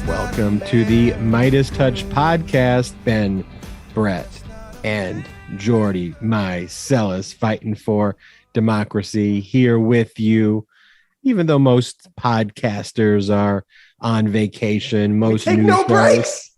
Welcome to the MeidasTouch podcast. Ben, Brett, and Jordy, Mycellus, fighting for democracy here with you. Even though most podcasters are on vacation, most news breaks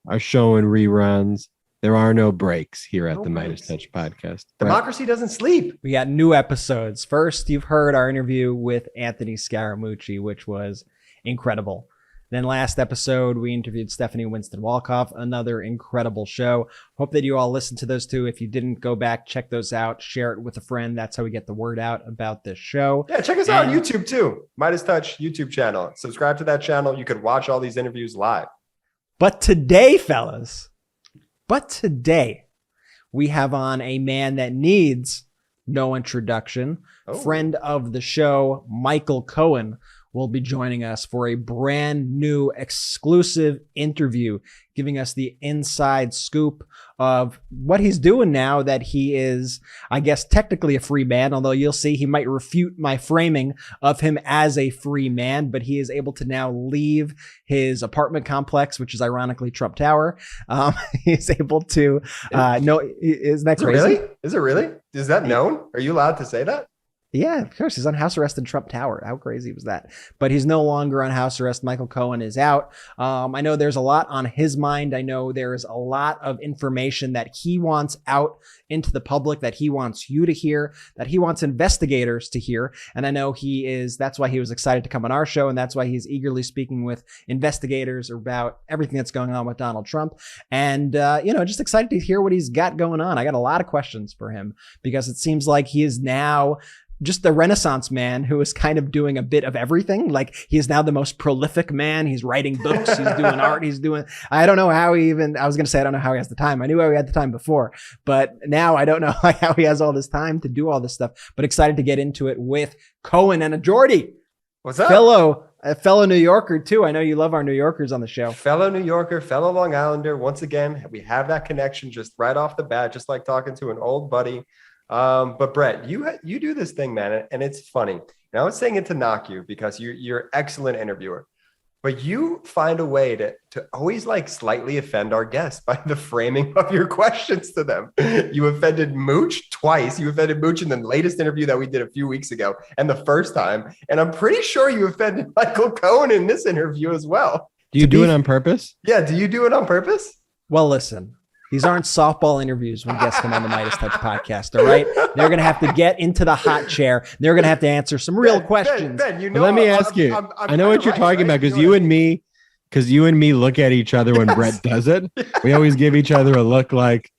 are showing reruns. There are no breaks here at the MeidasTouch podcast. Democracy doesn't sleep. We got new episodes. First, you've heard our interview with Anthony Scaramucci, which was incredible. Then last episode, we interviewed Stephanie Winston-Walkoff, another incredible show. Hope that you all listened to those two. If you didn't, go back, check those out, share it with a friend. That's how we get the word out about this show. Yeah, check us out on YouTube too. MeidasTouch YouTube channel. Subscribe to that channel. You could watch all these interviews live. But today, fellas, we have on a man that needs no introduction. Friend of the show, Michael Cohen, will be joining us for a brand new exclusive interview, giving us the inside scoop of what he's doing now that he is, I guess, technically a free man, although you'll see he might refute my framing of him as a free man, but he is able to now leave his apartment complex, which is ironically Trump Tower. He's able to, isn't that crazy? Really? Is it really? Is that known? Are you allowed to say that? Yeah, of course. He's on house arrest in Trump Tower. How crazy was that? But he's no longer on house arrest. Michael Cohen is out. I know there's a lot on his mind. I know there's a lot of information that he wants out into the public, that he wants you to hear, that he wants investigators to hear. And I know that's why he was excited to come on our show. And that's why he's eagerly speaking with investigators about everything that's going on with Donald Trump. And, just excited to hear what he's got going on. I got a lot of questions for him because it seems like he is now just the Renaissance man who is kind of doing a bit of everything. Like, he is now the most prolific man. He's writing books. He's doing art. I don't know how I was going to say, I don't know how he has the time. I knew how he had the time before, but now I don't know how he has all this time to do all this stuff, but excited to get into it with Cohen and a Jordy. What's up? A fellow New Yorker too. I know you love our New Yorkers on the show. Fellow New Yorker, fellow Long Islander. Once again, we have that connection just right off the bat, just like talking to an old buddy. But Brett, you do this thing, man, and it's funny. And I was saying it to knock you because you're an excellent interviewer, but you find a way to always like slightly offend our guests by the framing of your questions to them. You offended Mooch twice. You offended Mooch in the latest interview that we did a few weeks ago, and the first time. And I'm pretty sure you offended Michael Cohen in this interview as well. Do you do it on purpose? Yeah. Do you do it on purpose? Well, listen. These aren't softball interviews when guests come on the MeidasTouch podcast, all right? They're going to have to get into the hot chair. They're going to have to answer some real questions. Ben, let me ask you. I know what you're talking about because you and me look at each other when Brett does it. We always give each other a look like,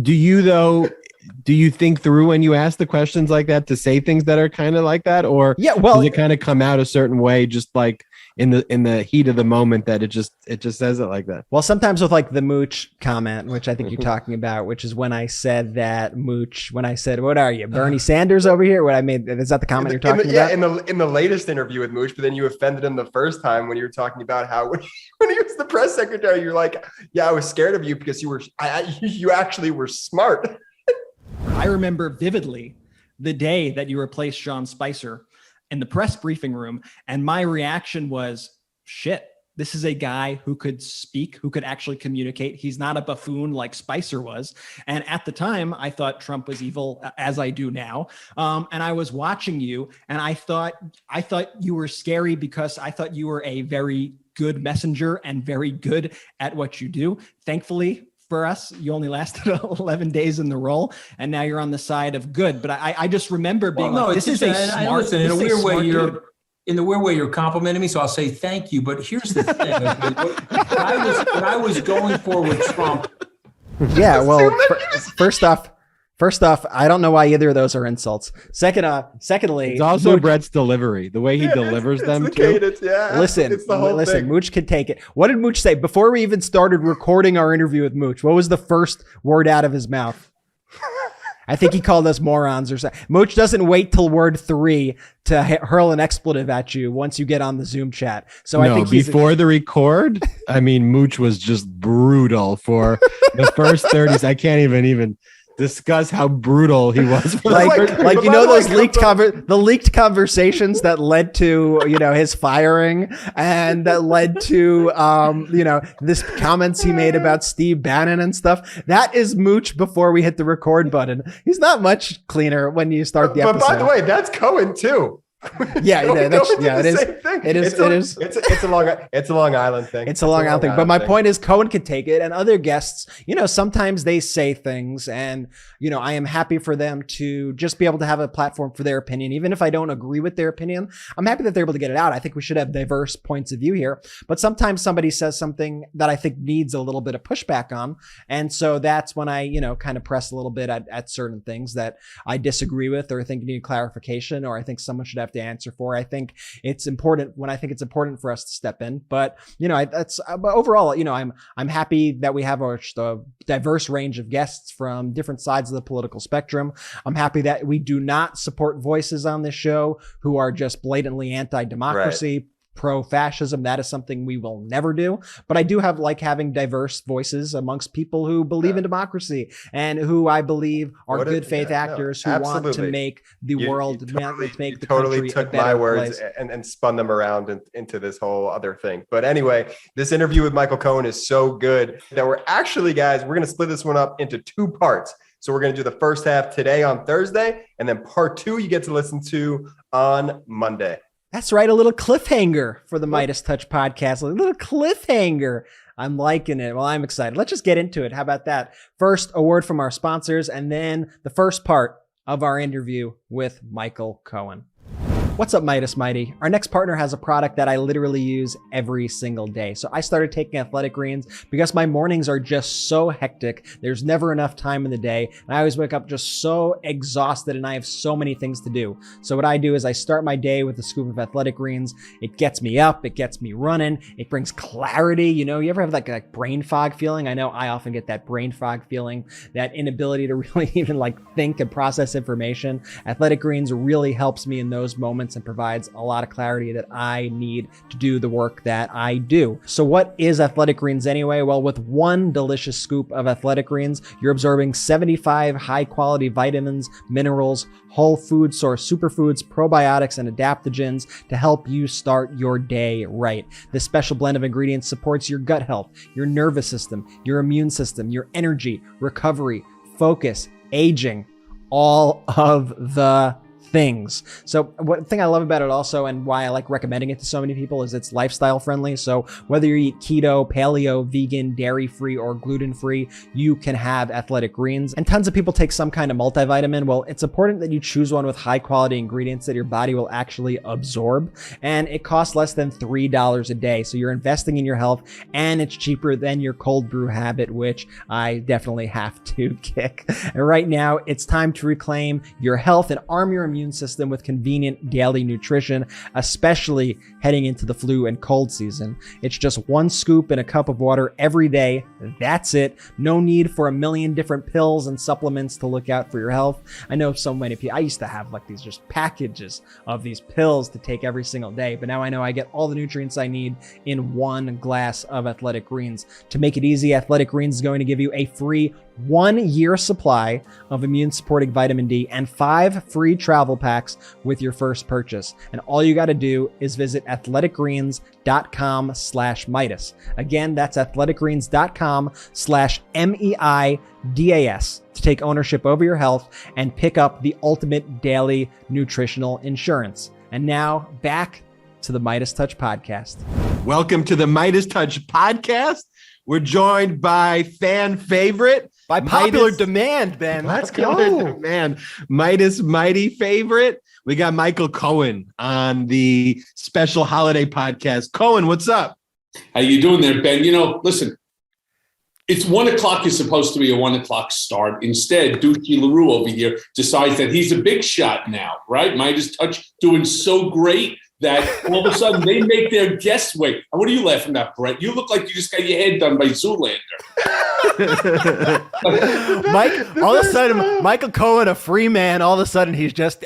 do you think through when you ask the questions like that to say things that are kind of like that? Or does it kind of come out a certain way, just like in the heat of the moment that it just says it like that? Well, sometimes with like the Mooch comment, which I think you're talking about, which is when I said, what are you, Bernie Sanders over here? Is that the comment you're talking about? Yeah, in the latest interview with Mooch, but then you offended him the first time when you were talking about how when he was the press secretary, you're like, yeah, I was scared of you because you actually were smart. I remember vividly the day that you replaced Sean Spicer in the press briefing room. And my reaction was, shit, this is a guy who could speak, who could actually communicate. He's not a buffoon like Spicer was. And at the time, I thought Trump was evil, as I do now. And I was watching you, and I thought you were scary because I thought you were a very good messenger and very good at what you do. Thankfully, for us, you only lasted 11 days in the role, and now you're on the side of good. But I just remember being this is a smart. In a weird way, you're complimenting me, so I'll say thank you. But here's the thing: what I was going for with Trump. Yeah, well, first off, I don't know why either of those are insults. Secondly, it's also Brett's delivery, the way he delivers them. The cadence, listen, Mooch can take it. What did Mooch say before we even started recording our interview with Mooch? What was the first word out of his mouth? I think he called us morons or something. Mooch doesn't wait till word 3 to hurl an expletive at you once you get on the Zoom chat. So I think before the record, I mean, Mooch was just brutal for the first 30s. I can't even discuss how brutal he was. For like you know those leaked the leaked conversations that led to his firing, and that led to this comments he made about Steve Bannon and stuff. That is Mooch before we hit the record button. He's not much cleaner when you start the episode. But by the way, that's Cohen too. Yeah, it is. It is. It's a Long Island thing. It's a Long Island thing. But my point is, Cohen could take it, and other guests, sometimes they say things, and I am happy for them to just be able to have a platform for their opinion, even if I don't agree with their opinion. I'm happy that they're able to get it out. I think we should have diverse points of view here. But sometimes somebody says something that I think needs a little bit of pushback on, and so that's when I kind of press a little bit at certain things that I disagree with, or think need clarification, or I think someone should have to answer for. I think it's important it's important for us to step in, but but overall, I'm happy that we have a diverse range of guests from different sides of the political spectrum. I'm happy that we do not support voices on this show who are just blatantly anti-democracy. Right. Pro-fascism. That is something we will never do. But I do having diverse voices amongst people who believe in democracy and who I believe are good faith actors who want to make the world, make the country took my words and spun them around into this whole other thing. But anyway, this interview with Michael Cohen is so good that we're going to split this one up into 2 parts. So we're going to do the first half today on Thursday, and then part 2 you get to listen to on Monday. That's right. A little cliffhanger for the MeidasTouch podcast. A little cliffhanger. I'm liking it. Well, I'm excited. Let's just get into it. How about that? First, a word from our sponsors, and then the first part of our interview with Michael Cohen. What's up, Meidas Mighty? Our next partner has a product that I literally use every single day. So I started taking Athletic Greens because my mornings are just so hectic. There's never enough time in the day. And I always wake up just so exhausted and I have so many things to do. So what I do is I start my day with a scoop of Athletic Greens. It gets me up. It gets me running. It brings clarity. You ever have like brain fog feeling? I know I often get that brain fog feeling, that inability to really even think and process information. Athletic Greens really helps me in those moments and provides a lot of clarity that I need to do the work that I do. So what is Athletic Greens anyway? Well, with one delicious scoop of Athletic Greens, you're absorbing 75 high quality vitamins, minerals, whole food source superfoods, probiotics, and adaptogens to help you start your day right. This special blend of ingredients supports your gut health, your nervous system, your immune system, your energy, recovery, focus, aging, all of the things. So one thing I love about it also, and why I like recommending it to so many people, is it's lifestyle friendly. So whether you eat keto, paleo, vegan, dairy free, or gluten free, you can have Athletic Greens. And tons of people take some kind of multivitamin. Well, it's important that you choose one with high quality ingredients that your body will actually absorb. And it costs less than $3 a day. So you're investing in your health, and it's cheaper than your cold brew habit, which I definitely have to kick. And right now, it's time to reclaim your health and arm your immune system with convenient daily nutrition, especially heading into the flu and cold season. It's just one scoop in a cup of water every day. That's it. No need for a million different pills and supplements to look out for your health. I know so many people, I used to have these just packages of these pills to take every single day, but now I know I get all the nutrients I need in one glass of Athletic Greens. To make it easy, Athletic Greens is going to give you a free 1-year supply of immune supporting vitamin D and 5 free travel packs with your first purchase. And all you got to do is visit athleticgreens.com/Meidas. Again, that's athleticgreens.com/MEIDAS to take ownership over your health and pick up the ultimate daily nutritional insurance. And now back to the MeidasTouch podcast. Welcome to the MeidasTouch podcast. We're joined by fan favorite, by popular demand, Ben. Let's go. Man, Meidas Mighty favorite. We got Michael Cohen on the special holiday podcast. Cohen, what's up? How you doing there, Ben? Listen, it's 1 o'clock is supposed to be a 1 o'clock start. Instead, Dookie LaRue over here decides that he's a big shot now, right? MeidasTouch doing so great that all of a sudden they make their guests wait. What are you laughing at, Brett? You look like you just got your head done by Zoolander. All of a sudden, Michael Cohen, a free man, all of a sudden he's just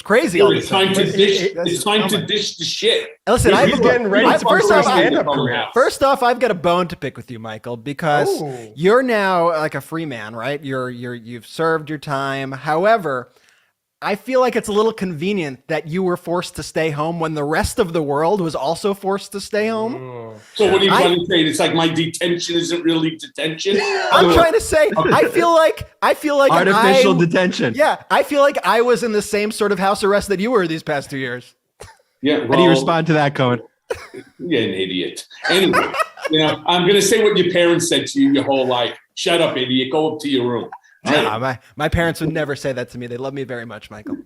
crazy. It's time to dish. It's time to dish the shit. Listen, He's getting ready for a stand-up career. First off, I've got a bone to pick with you, Michael, because you're now like a free man, right? You've served your time. However, I feel like it's a little convenient that you were forced to stay home when the rest of the world was also forced to stay home. So what are you trying to say? It's like my detention isn't really detention. I'm trying to say, I feel like artificial detention. Yeah, I feel like I was in the same sort of house arrest that you were these past 2 years. Yeah. Well, How do you respond to that, Cohen? You're an idiot. Anyway, I'm going to say what your parents said to you your whole life. Shut up, idiot. Go up to your room. Right. My parents would never say that to me. They love me very much, Michael.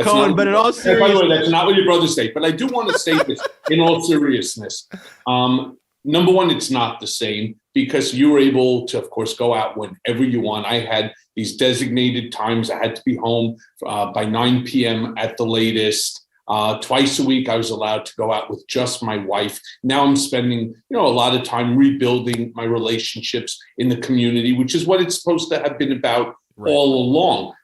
Cohen, but in all seriousness, by the way, that's not what your brothers say. But I do want to say this in all seriousness. Number one, it's not the same because you were able to, of course, go out whenever you want. I had these designated times. I had to be home by 9 p.m. at the latest. Twice a week, I was allowed to go out with just my wife. Now I'm spending, a lot of time rebuilding my relationships in the community, which is what it's supposed to have been about all along.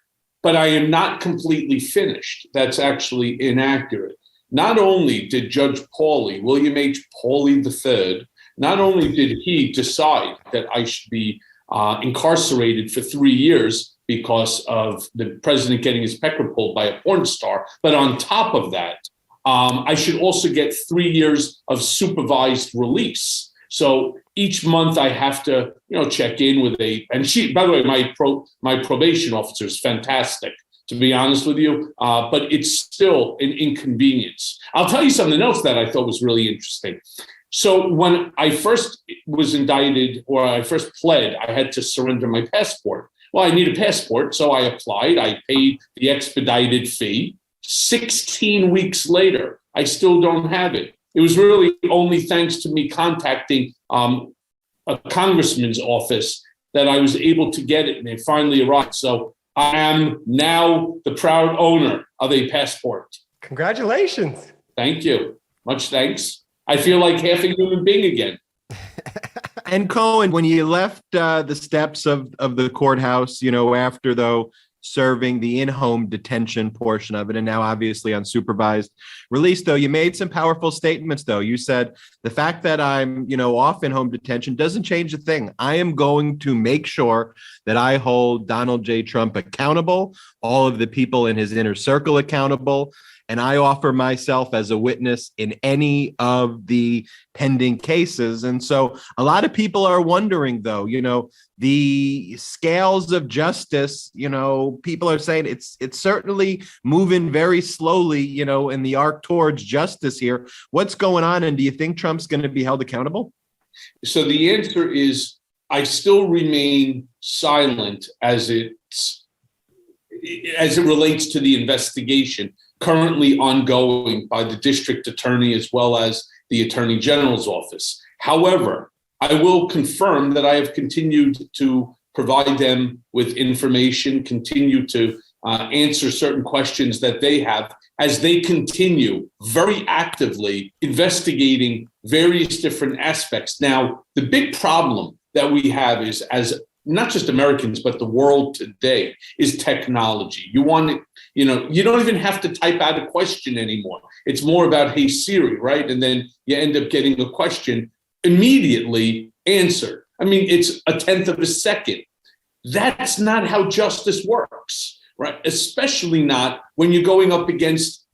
But I am not completely finished. That's actually inaccurate. Not only did Judge Pauly, William H. Pauly III, not only did he decide that I should be incarcerated for 3 years because of the president getting his pecker pulled by a porn star, but on top of that, I should also get 3 years of supervised release. So each month I have to, check in with and she, by the way, my probation officer is fantastic, to be honest with you, but it's still an inconvenience. I'll tell you something else that I thought was really interesting. So when I first was indicted or I first pled, I had to surrender my passport. Well, I need a passport, so I applied. I paid the expedited fee. 16 weeks later, I still don't have it. It was really only thanks to me contacting a congressman's office that I was able to get it, and it finally arrived. So I am now the proud owner of a passport. Congratulations. Thank you. Much thanks. I feel like half a human being again. And Cohen, when you left the steps of the courthouse, after serving the in-home detention portion of it, and now obviously on supervised release, though, you made some powerful statements, though. You said the fact that I'm, off in-home detention doesn't change a thing. I am going to make sure that I hold Donald J. Trump accountable, all of the people in his inner circle accountable, and I offer myself as a witness in any of the pending cases. And so a lot of people are wondering, though, the scales of justice, people are saying it's certainly moving very slowly, in the arc towards justice here. What's going on? And do you think Trump's going to be held accountable? So the answer is I still remain silent as it relates to the investigation currently ongoing by the district attorney as well as the attorney general's office. However, I will confirm that I have continued to provide them with information, continue to answer certain questions that they have as they continue very actively investigating various different aspects. Now, the big problem that we have is, as not just Americans, but the world today, is technology. You want it, you don't even have to type out a question anymore. It's more about, hey, Siri, right? And then you end up getting a question immediately answered. I mean, it's a tenth of a second. That's not how justice works, right? Especially not when you're going up against,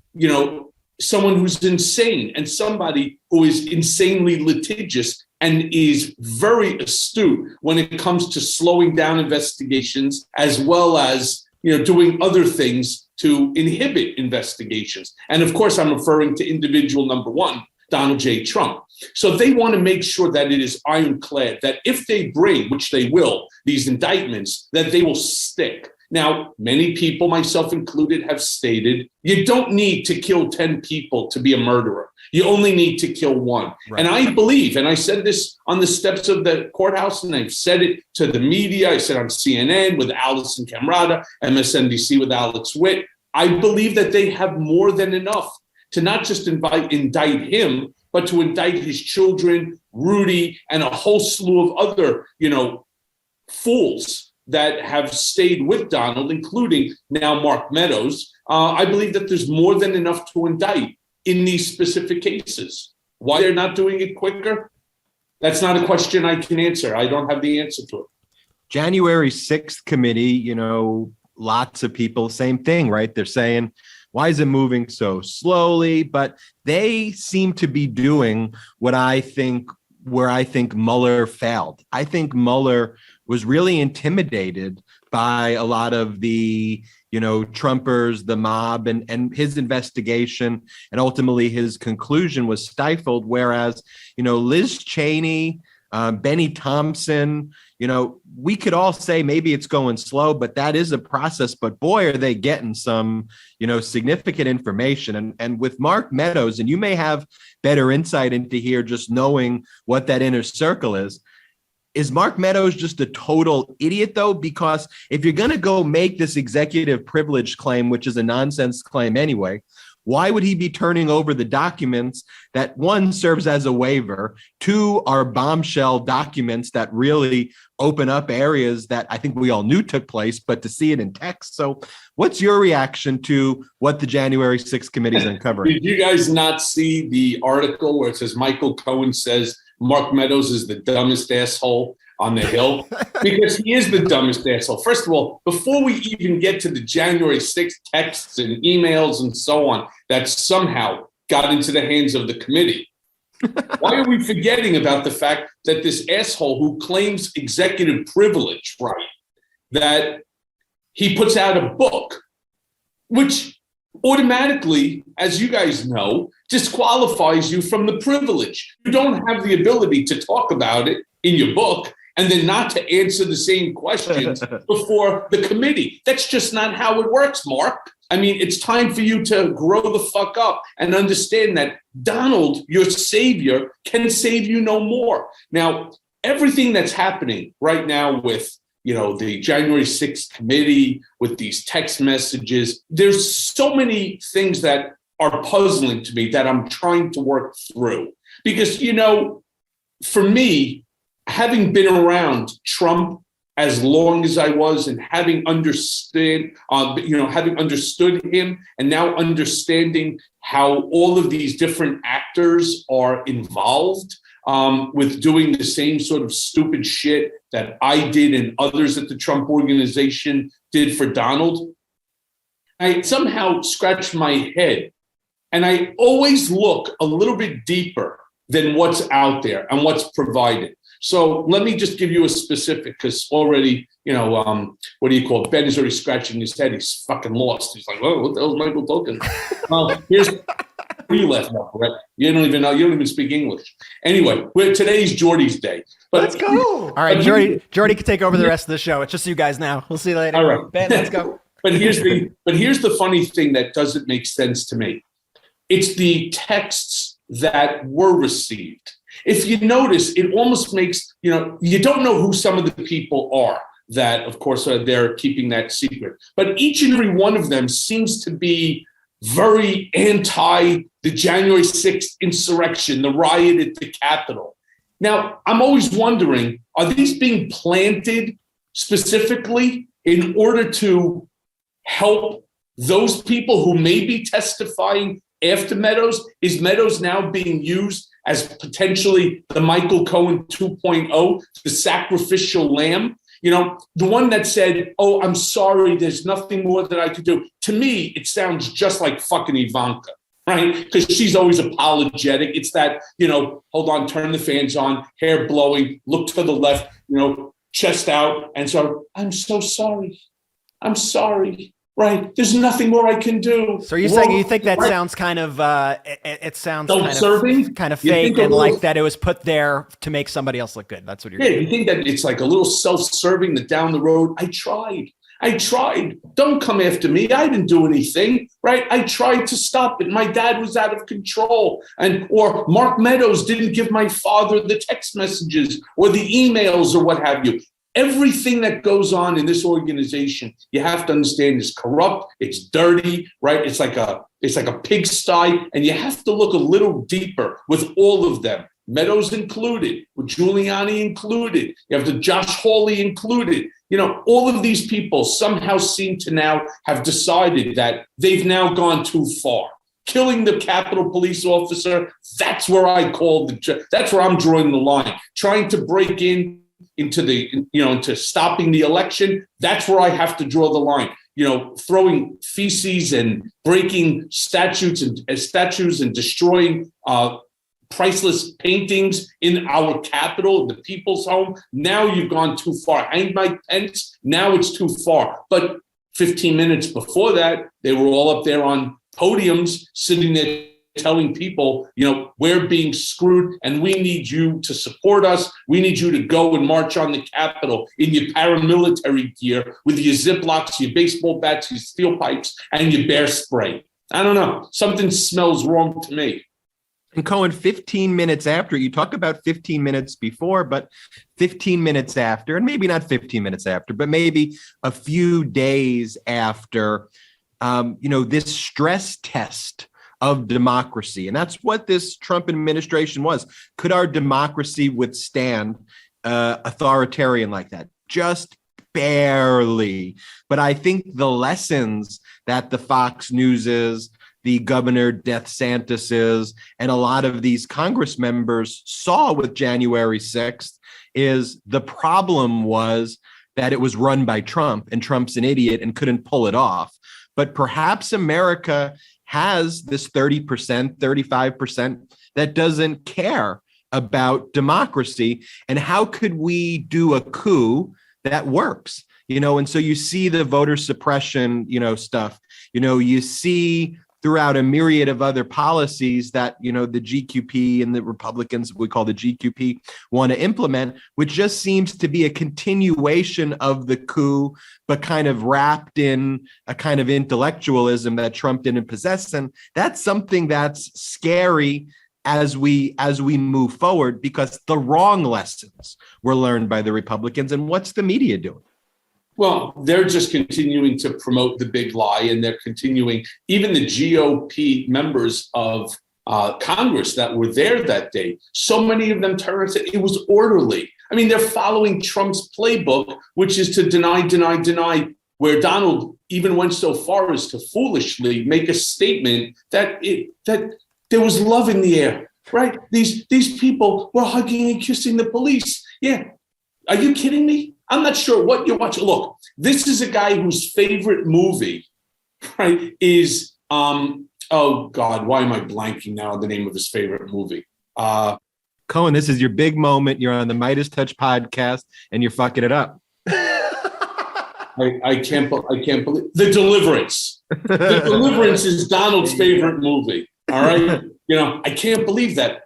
someone who's insane and somebody who is insanely litigious and is very astute when it comes to slowing down investigations as well as, doing other things to inhibit investigations. And of course, I'm referring to individual number one, Donald J. Trump. So they want to make sure that it is ironclad, that if they bring, which they will, these indictments, that they will stick. Now, many people, myself included, have stated you don't need to kill 10 people to be a murderer. You only need to kill one. Right. And I believe, and I said this on the steps of the courthouse, and I've said it to the media, I said on CNN with Alison Camerata, MSNBC with Alex Witt, I believe that they have more than enough to not just indict him, but to indict his children, Rudy, and a whole slew of other, fools that have stayed with Donald, including now Mark Meadows. I believe that there's more than enough to indict in these specific cases. Why they're not doing it quicker? That's not a question I can answer. I don't have the answer to it. January 6th committee, lots of people, same thing, right? They're saying, why is it moving so slowly? But they seem to be doing where I think Mueller failed. I think Mueller was really intimidated by a lot of the, Trumpers, the mob, and his investigation, and ultimately his conclusion was stifled. Whereas, Liz Cheney, Benny Thompson, we could all say maybe it's going slow, but that is a process. But boy, are they getting some, significant information. And with Mark Meadows, and you may have better insight into here just knowing what that inner circle is Mark Meadows just a total idiot, though? Because if you're going to go make this executive privilege claim, which is a nonsense claim anyway, why would he be turning over the documents that, one, serves as a waiver, two, are bombshell documents that really open up areas that I think we all knew took place, but to see it in text? So what's your reaction to what the January 6th committee is uncovering? Did you guys not see the article where it says Michael Cohen says Mark Meadows is the dumbest asshole on the Hill? Because he is the dumbest asshole. First of all, before we even get to the January 6th texts and emails and so on that somehow got into the hands of the committee, why are we forgetting about the fact that this asshole who claims executive privilege, right, that he puts out a book, which automatically, as you guys know, disqualifies you from the privilege. You don't have the ability to talk about it in your book and then not to answer the same questions before the committee. That's just not how it works, Mark. I mean, it's time for you to grow the fuck up and understand that Donald, your savior, can save you no more. Now, everything that's happening right now with the January 6th committee, with these text messages, there's so many things that are puzzling to me that I'm trying to work through. Because, for me, having been around Trump as long as I was and having understood him and now understanding how all of these different actors are involved with doing the same sort of stupid shit that I did and others at the Trump organization did for Donald, I somehow scratched my head. And I always look a little bit deeper than what's out there and what's provided. So let me just give you a specific, because already, what do you call it? Ben is already scratching his head. He's fucking lost. He's like, oh, what the hell is Michael talking? Here's you left now, right? You don't even know. You don't even speak English. Anyway, today's Jordy's day. But let's go. All right, Jordy can take over the rest of the show. It's just you guys now. We'll see you later. All right, Ben, let's go. But here's the funny thing that doesn't make sense to me. It's the texts that were received. If you notice, it almost makes, you don't know who some of the people are that, of course, they're keeping that secret. But each and every one of them seems to be very anti the January 6th insurrection, the riot at the Capitol. Now, I'm always wondering, are these being planted specifically in order to help those people who may be testifying after Meadows? Is Meadows now being used as potentially the Michael Cohen 2.0, the sacrificial lamb? The one that said, oh, I'm sorry, there's nothing more that I could do. To me, it sounds just like fucking Ivanka, right? Because she's always apologetic. It's that, hold on, turn the fans on, hair blowing, look to the left, chest out. And so, I'm so sorry. I'm sorry. Right. There's nothing more I can do. So you're saying you think that sounds kind of, it sounds kind of fake and like that it was put there to make somebody else look good. That's what you're saying. You think that it's like a little self-serving that down the road, I tried. Don't come after me. I didn't do anything, right? I tried to stop it. My dad was out of control. Or Mark Meadows didn't give my father the text messages or the emails or what have you. Everything that goes on in this organization, you have to understand, is corrupt. It's dirty, right? It's like a pigsty, and you have to look a little deeper with all of them. Meadows included, with Giuliani included. You have the Josh Hawley included. All of these people somehow seem to now have decided that they've now gone too far. Killing the Capitol Police officer, that's where that's where I'm drawing the line. Trying to break into stopping the election, that's where I have to draw the line. Throwing feces and breaking statues and destroying priceless paintings in our Capitol, the people's home. Now you've gone too far. Hang Mike Pence, now it's too far. But 15 minutes before that, they were all up there on podiums, sitting there telling people, we're being screwed and we need you to support us. We need you to go and march on the Capitol in your paramilitary gear with your Ziplocs, your baseball bats, your steel pipes, and your bear spray. I don't know. Something smells wrong to me. And Cohen, 15 minutes after, you talk about 15 minutes before, but 15 minutes after, and maybe not 15 minutes after, but maybe a few days after, this stress test of democracy. And that's what this Trump administration was. Could our democracy withstand authoritarian like that? Just barely. But I think the lessons that the Fox Newses, the Governor DeSantis, and a lot of these Congress members saw with January 6th is the problem was that it was run by Trump, and Trump's an idiot and couldn't pull it off. But perhaps America has this 30%, 35% that doesn't care about democracy. And how could we do a coup that works? And so you see the voter suppression, stuff, you see throughout a myriad of other policies that, the GQP and the Republicans, we call the GQP, want to implement, which just seems to be a continuation of the coup, but kind of wrapped in a kind of intellectualism that Trump didn't possess. And that's something that's scary as we move forward, because the wrong lessons were learned by the Republicans. And what's the media doing? Well, they're just continuing to promote the big lie, and they're continuing, even the GOP members of Congress that were there that day, so many of them terrorists, it was orderly. I mean, they're following Trump's playbook, which is to deny, where Donald even went so far as to foolishly make a statement that there was love in the air, right? These people were hugging and kissing the police. Yeah. Are you kidding me? I'm not sure what you're watching. Look, this is a guy whose favorite movie, right, is, oh God, why am I blanking now on the name of his favorite movie? Cohen, this is your big moment. You're on the MeidasTouch podcast and you're fucking it up. I can't believe The Deliverance. The Deliverance is Donald's favorite movie. All right. I can't believe that.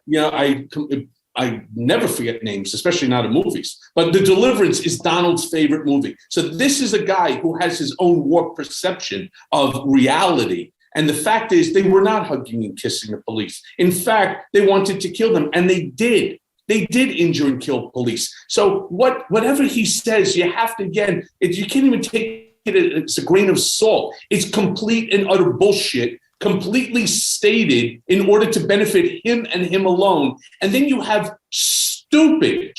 I never forget names, especially not in movies. But The Deliverance is Donald's favorite movie. So this is a guy who has his own warped perception of reality. And the fact is, they were not hugging and kissing the police. In fact, they wanted to kill them, and they did. They did injure and kill police. So whatever he says, you have to, again, you can't even take it as a grain of salt. It's complete and utter bullshit, completely stated in order to benefit him and him alone. And then you have stupid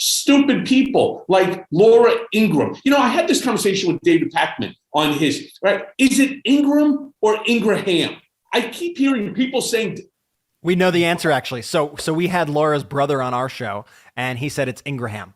people like Laura Ingraham. I had this conversation with David Pakman on his, right? Is it Ingram or Ingraham? I keep hearing people saying. We know the answer, actually. So we had Laura's brother on our show, and he said it's Ingraham.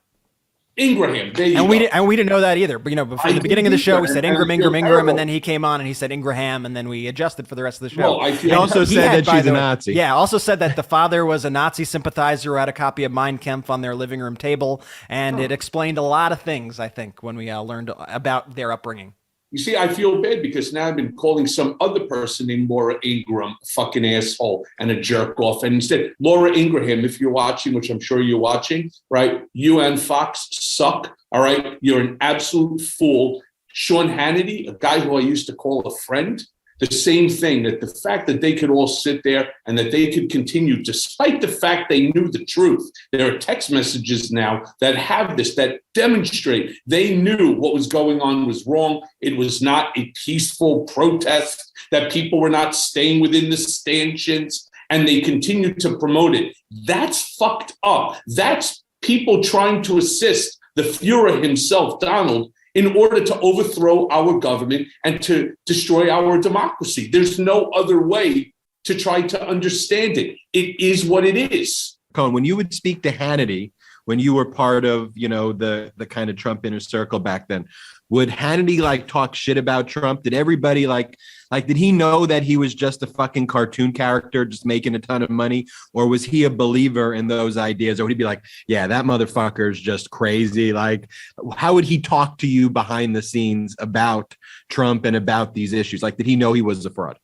Ingraham. There you and go. we didn't know that either. But before the beginning of the show, we said Ingram, and then he came on and he said Ingraham, and then we adjusted for the rest of the show. Well, he also said that she's a Nazi. Yeah, also said that the father was a Nazi sympathizer who had a copy of Mein Kampf on their living room table, and it explained a lot of things, I think, when we learned about their upbringing. You see, I feel bad because now I've been calling some other person named Laura Ingraham a fucking asshole and a jerk off. And instead, Laura Ingraham, if you're watching, which I'm sure you're watching, right? You and Fox suck, all right? You're an absolute fool. Sean Hannity, a guy who I used to call a friend, the same thing, that the fact that they could all sit there and that they could continue, despite the fact they knew the truth. There are text messages now that have this, that demonstrate they knew what was going on was wrong. It was not a peaceful protest, that people were not staying within the stanchions, and they continued to promote it. That's fucked up. That's people trying to assist the Fuhrer himself, Donald, in order to overthrow our government and to destroy our democracy. There's no other way to try to understand it. It is what it is. Cohen, when you would speak to Hannity, when you were part of, the kind of Trump inner circle back then, would Hannity like talk shit about Trump? Did everybody like did he know that he was just a fucking cartoon character just making a ton of money? Or was he a believer in those ideas? Or would he be like, yeah, that motherfucker's just crazy? Like, how would he talk to you behind the scenes about Trump and about these issues? Like, did he know he was a fraud?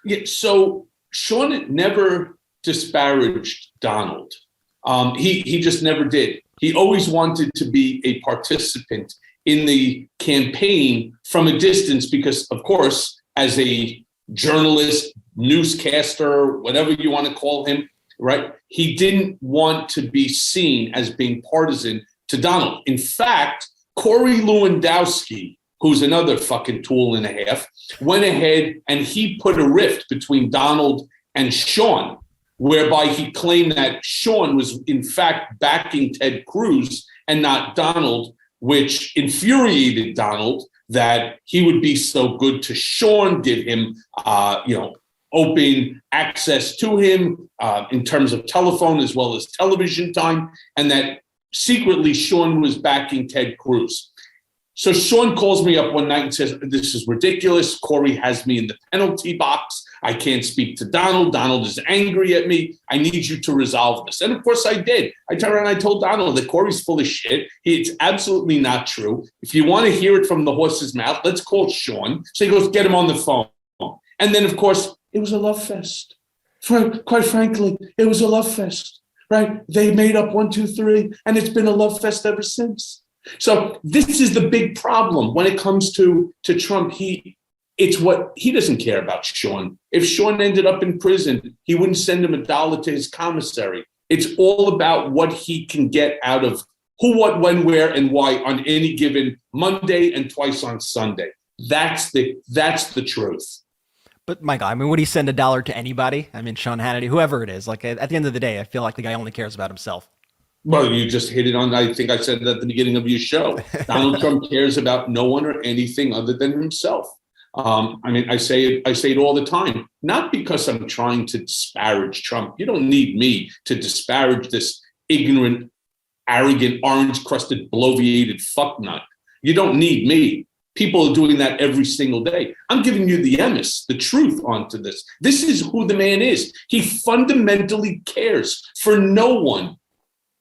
Yeah, so Sean never disparaged Donald. He just never did. He always wanted to be a participant in the campaign from a distance because, of course, as a journalist, newscaster, whatever you want to call him, right? He didn't want to be seen as being partisan to Donald. In fact, Corey Lewandowski, who's another fucking tool and a half, went ahead and he put a rift between Donald and Sean, whereby he claimed that Sean was in fact backing Ted Cruz and not Donald, which infuriated Donald, that he would be so good to Sean, give him, open access to him in terms of telephone as well as television time, and that secretly Sean was backing Ted Cruz. So Sean calls me up one night and says, this is ridiculous. Corey has me in the penalty box. I can't speak to Donald. Donald is angry at me. I need you to resolve this. And of course I did. I turned around and I told Donald that Corey's full of shit. It's absolutely not true. If you want to hear it from the horse's mouth, let's call Sean. So he goes, get him on the phone. And then, of course, it was a love fest. Quite frankly, it was a love fest, right? They made up 1, 2, 3, and it's been a love fest ever since. So this is the big problem when it comes to Trump. He doesn't care about Sean. If Sean ended up in prison, he wouldn't send him $1 to his commissary. It's all about what he can get out of who, what, when, where, and why on any given Monday and twice on Sunday. That's the truth. But Michael, I mean, would he send $1 to anybody? I mean, Sean Hannity, whoever it is. Like at the end of the day, I feel like the guy only cares about himself. Well, you just hit it on. I think I said it at the beginning of your show. Donald Trump cares about no one or anything other than himself. I say it all the time, not because I'm trying to disparage Trump. You don't need me to disparage this ignorant, arrogant, orange-crusted, bloviated fucknut. You don't need me. People are doing that every single day. I'm giving you the emes, the truth onto this. This is who the man is. He fundamentally cares for no one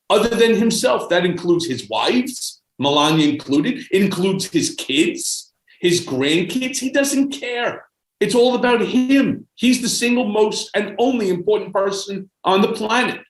other than himself. That includes his wives, Melania included. It includes his kids, his grandkids. He doesn't care. It's all about him. He's the single most and only important person on the planet.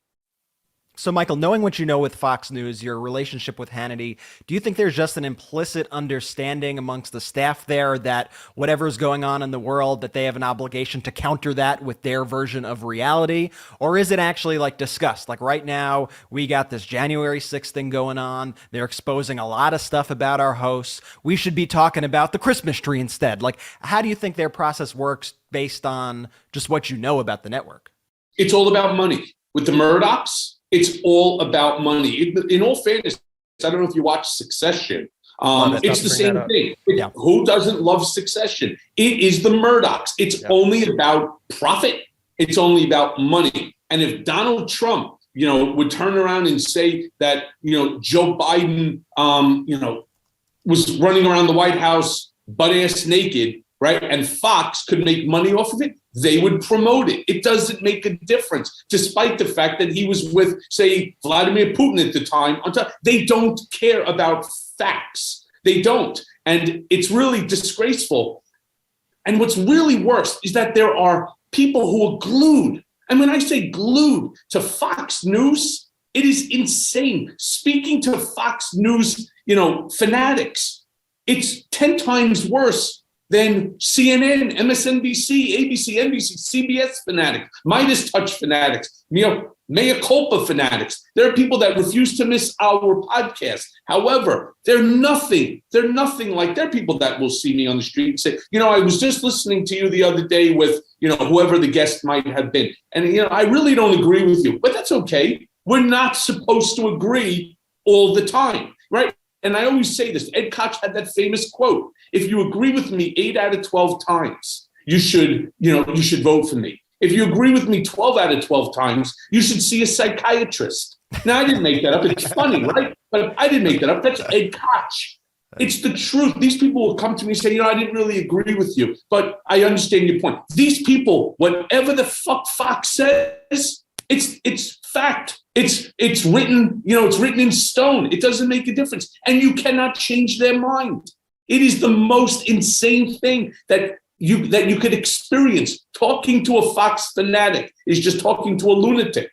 So, Michael, knowing what you know with Fox News, your relationship with Hannity, do you think there's just an implicit understanding amongst the staff there that whatever's going on in the world, that they have an obligation to counter that with their version of reality? Or is it actually like discussed? Like right now, we got this January 6th thing going on. They're exposing a lot of stuff about our hosts. We should be talking about the Christmas tree instead. Like, how do you think their process works based on just what you know about the network? It's all about money. With the Murdochs, it's all about money. In all fairness, I don't know if you watch Succession. It's the same thing. Yeah. Who doesn't love Succession? It is the Murdochs. It's only about profit. It's only about money. And if Donald Trump, would turn around and say that, Joe Biden, was running around the White House butt-ass naked, right? And Fox could make money off of it, they would promote it. It doesn't make a difference, despite the fact that he was with, say, Vladimir Putin at the time. They don't care about facts. They don't. And it's really disgraceful. And what's really worse is that there are people who are glued. And when I say glued to Fox News, it is insane. Speaking to Fox News, fanatics, it's 10 times worse than CNN, MSNBC, ABC, NBC, CBS fanatics, MeidasTouch fanatics, Mea Culpa fanatics. There are people that refuse to miss our podcast. However, they're nothing like, there are people that will see me on the street and say, I was just listening to you the other day with, whoever the guest might have been. And, I really don't agree with you, but that's okay. We're not supposed to agree all the time, right? And I always say this, Ed Koch had that famous quote, if you agree with me 8 out of 12 times, you should vote for me. If you agree with me 12 out of 12 times, you should see a psychiatrist. Now, I didn't make that up. It's funny, right? But I didn't make that up. That's Ed Koch. It's the truth. These people will come to me and say, I didn't really agree with you, but I understand your point. These people, whatever the fuck Fox says, it's fact. It's written, it's written in stone. It doesn't make a difference. And you cannot change their mind. It is the most insane thing that you could experience. Talking to a Fox fanatic is just talking to a lunatic.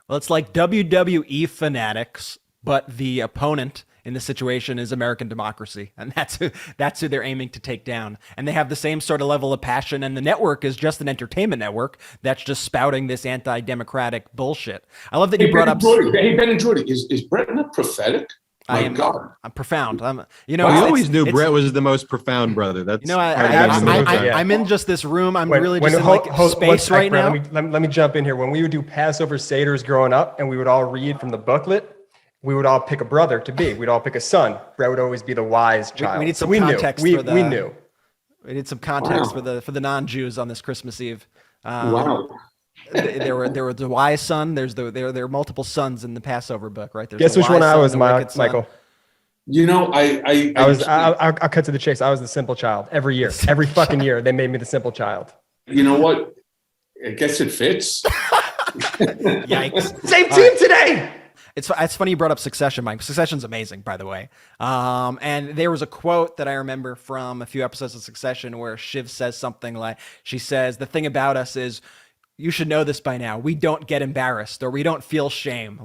Well, it's like WWE fanatics, but the opponent in the situation is American democracy, and that's who they're aiming to take down. And they have the same sort of level of passion, and the network is just an entertainment network that's just spouting this anti-democratic bullshit. I love that you brought up. Hey, Ben and Jordy, is Brett not prophetic? I'm profound. We always knew Brett was the most profound brother. That's I'm in just this room. I'm really just in space right now. Let me jump in here. When we would do Passover Seders growing up, and we would all read from the booklet, we would all pick a brother to be. We'd all pick a son. Brett would always be the wise child. We need some context. We knew. We need some context for the non-Jews on this Christmas Eve. Wow. There were the wise son. There are multiple sons in the Passover book, right? Guess which one I was, Michael? I'll cut to the chase. I was the simple child every year. Every fucking year, they made me the simple child. You know what? I guess it fits. Yikes! Same team today. It's funny you brought up Succession, Mike. Succession's amazing, by the way. And there was a quote that I remember from a few episodes of Succession where Shiv says something like, she says, the thing about us is, you should know this by now, we don't get embarrassed or we don't feel shame.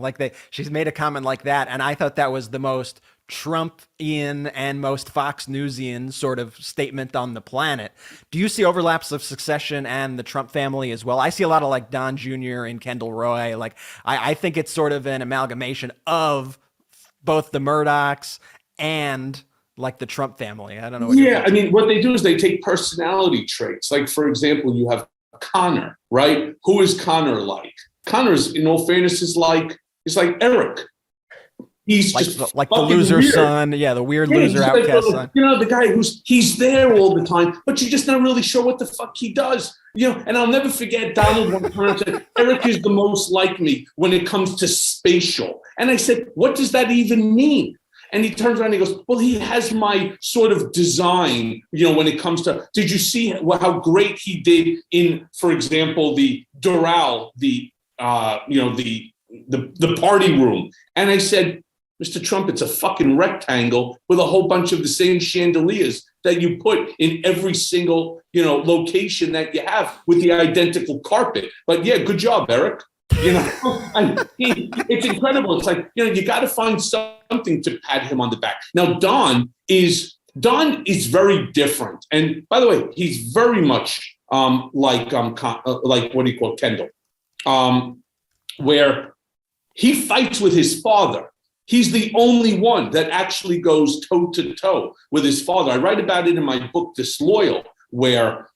She's made a comment like that. And I thought that was the most Trump-ian and most Fox Newsian sort of statement on the planet. Do you see overlaps of Succession and the Trump family as well? I see a lot of Don Jr. and Kendall Roy. I think it's sort of an amalgamation of both the Murdochs and the Trump family. I don't know. What they do is they take personality traits. Like, for example, you have Connor, right? Who is Connor like? Connor's, in all fairness, is like Eric. He's just like the loser weird. Son. Yeah, the weird loser outcast son. The guy he's there all the time, but you're just not really sure what the fuck he does. And I'll never forget Donald one time said, Eric is the most like me when it comes to spatial. And I said, what does that even mean? And he turns around and he goes, well, he has my sort of design, when it comes to, did you see how great he did in, for example, the Doral, the party room. And I said, Mr. Trump, it's a fucking rectangle with a whole bunch of the same chandeliers that you put in every single, location that you have with the identical carpet. But yeah, good job, Eric. It's incredible. It's like, you got to find something to pat him on the back. Now, Don is very different. And by the way, he's very much like what do you call Kendall, where he fights with his father. He's the only one that actually goes toe to toe with his father. I write about it in my book, Disloyal, where,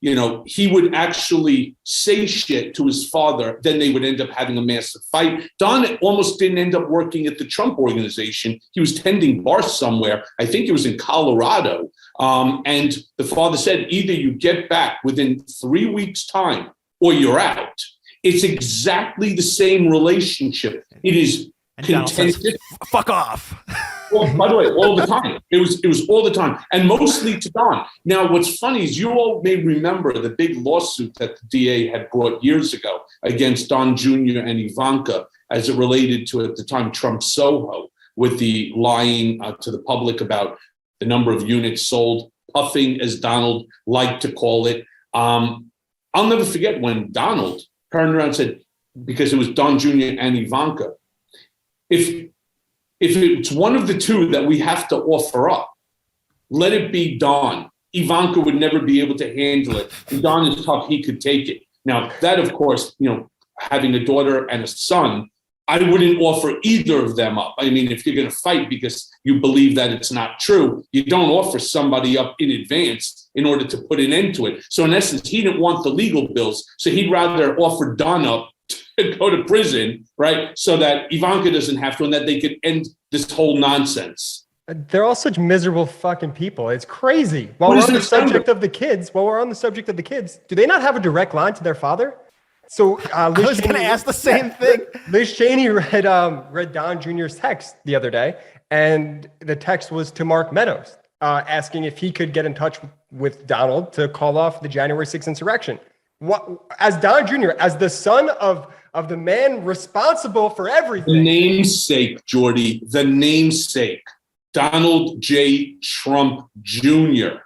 he would actually say shit to his father. Then they would end up having a massive fight. Don almost didn't end up working at the Trump organization. He was tending bar somewhere. I think it was in Colorado. And the father said, either you get back within 3 weeks' time or you're out. It's exactly the same relationship. It is contentious. Fuck off. Well, by the way, all the time. It was all the time, and mostly to Don. Now, what's funny is you all may remember the big lawsuit that the DA had brought years ago against Don Jr. and Ivanka as it related to, at the time, Trump Soho, with the lying to the public about the number of units sold, puffing, as Donald liked to call it. I'll never forget when Donald turned around and said, because it was Don Jr. and Ivanka, if it's one of the two that we have to offer up, let it be Don. Ivanka would never be able to handle it. And Don is tough, he could take it. Now, that, of course, having a daughter and a son, I wouldn't offer either of them up. I mean, if you're going to fight because you believe that it's not true, you don't offer somebody up in advance in order to put an end to it. So in essence, he didn't want the legal bills. So he'd rather offer Don up to go to prison, right? So that Ivanka doesn't have to, and that they could end this whole nonsense. They're all such miserable fucking people. It's crazy. While we're on the subject of the kids, do they not have a direct line to their father? So I was going to ask the same thing. Liz Cheney read Don Jr.'s text the other day, and the text was to Mark Meadows, asking if he could get in touch with Donald to call off the January 6th insurrection. As Don Jr., as the son of the man responsible for everything. The namesake, Jordy, the namesake. Donald J. Trump Jr.,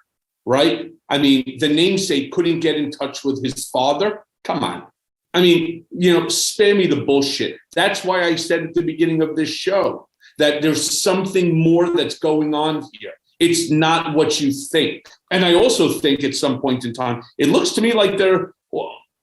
right? I mean, the namesake couldn't get in touch with his father. Come on. I mean, spare me the bullshit. That's why I said at the beginning of this show that there's something more that's going on here. It's not what you think. And I also think at some point in time, it looks to me like they're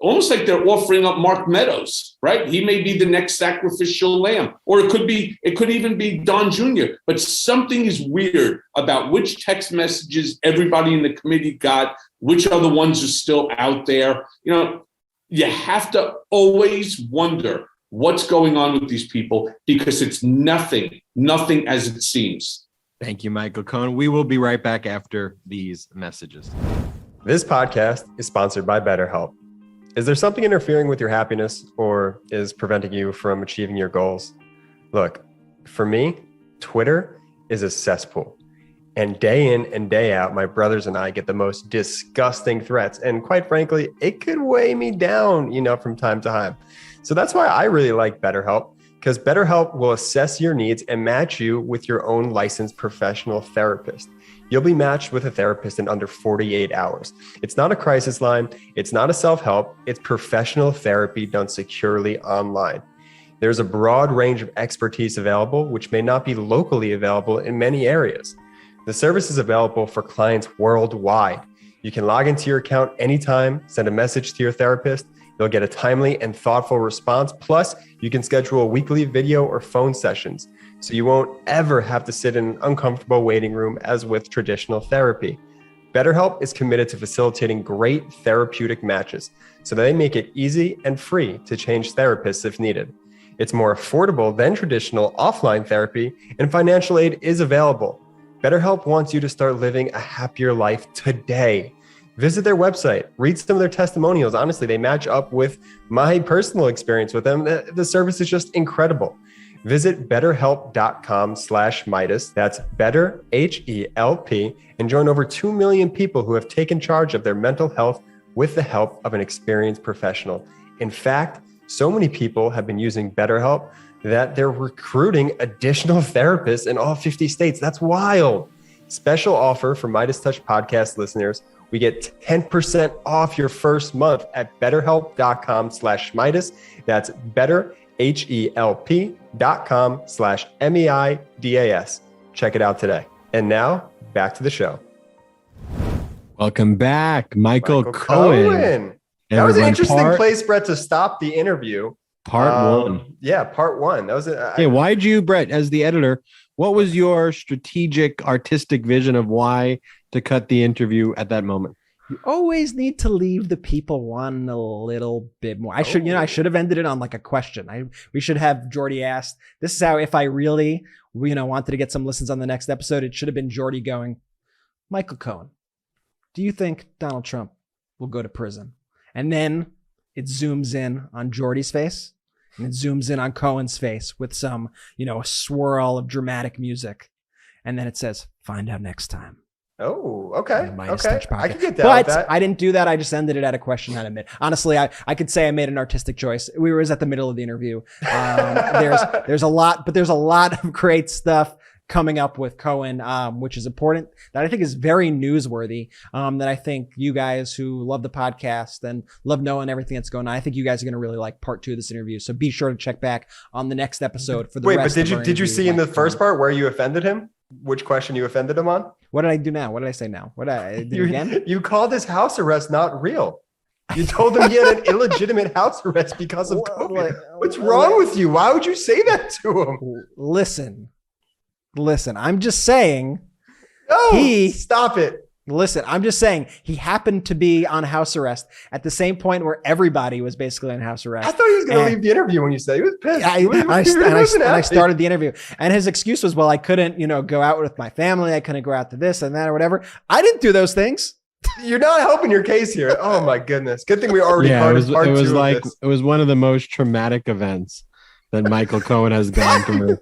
almost like they're offering up Mark Meadows, right? He may be the next sacrificial lamb, or it could even be Don Jr. But something is weird about which text messages everybody in the committee got, which other ones are still out there. You have to always wonder what's going on with these people, because it's nothing as it seems. Thank you, Michael Cohen. We will be right back after these messages. This podcast is sponsored by BetterHelp. Is there something interfering with your happiness or is preventing you from achieving your goals? Look, for me, Twitter is a cesspool. And day in and day out, my brothers and I get the most disgusting threats. And quite frankly, it could weigh me down, from time to time. So that's why I really like BetterHelp, because BetterHelp will assess your needs and match you with your own licensed professional therapist. You'll be matched with a therapist in under 48 hours. It's not a crisis line. It's not a self-help. It's professional therapy done securely online. There's a broad range of expertise available, which may not be locally available in many areas. The service is available for clients worldwide. You can log into your account anytime, send a message to your therapist. You'll get a timely and thoughtful response. Plus, you can schedule weekly video or phone sessions, so you won't ever have to sit in an uncomfortable waiting room as with traditional therapy. BetterHelp is committed to facilitating great therapeutic matches, so they make it easy and free to change therapists if needed. It's more affordable than traditional offline therapy, and financial aid is available. BetterHelp wants you to start living a happier life today. Visit their website, read some of their testimonials. Honestly, they match up with my personal experience with them. The service is just incredible. Visit betterhelp.com/Meidas. That's better, HELP, and join over 2 million people who have taken charge of their mental health with the help of an experienced professional. In fact, so many people have been using BetterHelp that they're recruiting additional therapists in all 50 states. That's wild. Special offer for MeidasTouch podcast listeners. We get 10% off your first month at betterhelp.com/Meidas. That's betterhelp.com/MEIDAS. Check it out today. And now back to the show. Welcome back, Michael Cohen. That was an interesting place, Brett, to stop the interview. Part one. Yeah, part one. That was it. Why'd you, Brett, as the editor, what was your strategic, artistic vision of why to cut the interview at that moment? You always need to leave the people wanting a little bit more. I should have ended it on like a question. We should have Jordy asked. This is how, if I really, wanted to get some listens on the next episode, it should have been Jordy going, Michael Cohen, do you think Donald Trump will go to prison? And then it zooms in on Jordy's face and it zooms in on Cohen's face with some, a swirl of dramatic music. And then it says, find out next time. Oh, okay. Okay. I can get that. But I didn't do that. I just ended it at a question that I made. Honestly, I could say I made an artistic choice. We were at the middle of the interview. There's a lot of great stuff coming up with Cohen, which is important, that I think is very newsworthy, that I think you guys who love the podcast and love knowing everything that's going on, I think you guys are going to really like part 2 of this interview. So be sure to check back on the next episode for the rest. Wait, but did you see in the first part where you offended him? which question you offended him on? What did I do now? What did I say now? What did I do again? You called his house arrest not real. You told him he had an illegitimate house arrest because of COVID. What's wrong with you? Why would you say that to him? Listen. I'm just saying. No, stop it. Listen, I'm just saying he happened to be on house arrest at the same point where everybody was basically on house arrest. I thought he was going to leave the interview when you said he was pissed. I started the interview, and his excuse was, well, I couldn't, go out with my family. I couldn't go out to this and that or whatever. I didn't do those things. You're not helping your case here. Oh my goodness. Good thing we already it was one of the most traumatic events that Michael Cohen has gone through.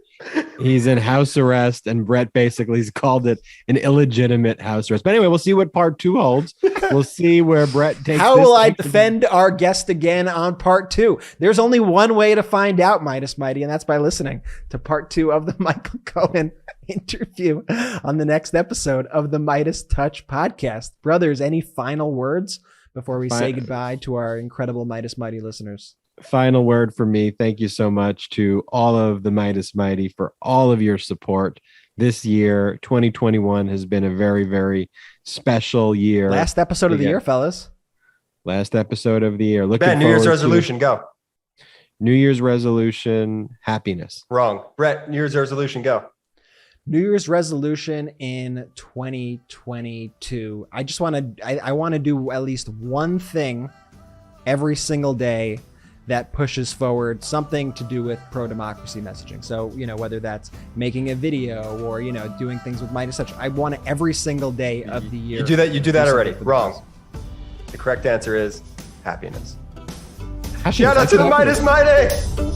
He's in house arrest, and Brett basically has called it an illegitimate house arrest. But anyway, we'll see what part 2 holds. We'll see where Brett takes. How will I defend our guest again on part 2? There's only one way to find out, Midas Mighty, and that's by listening to part 2 of the Michael Cohen interview on the next episode of the MeidasTouch podcast. Brothers, any final words before we say goodbye to our incredible Midas Mighty listeners? Final word for me. Thank you so much to all of the Meidas Mighty for all of your support this year. 2021 has been a very, very special year. Last episode of the year, fellas. Last episode of the year. Looking Ben, New Year's resolution, go. New Year's resolution, happiness. Wrong. Brett, New Year's resolution, go. New Year's resolution in 2022. I want to do at least one thing every single day that pushes forward something to do with pro-democracy messaging. So, whether that's making a video or, doing things with MeidasTouch, I want to every single day of the year. You do that already. Wrong. The correct answer is happiness. Shout out to the Meidas Mighty.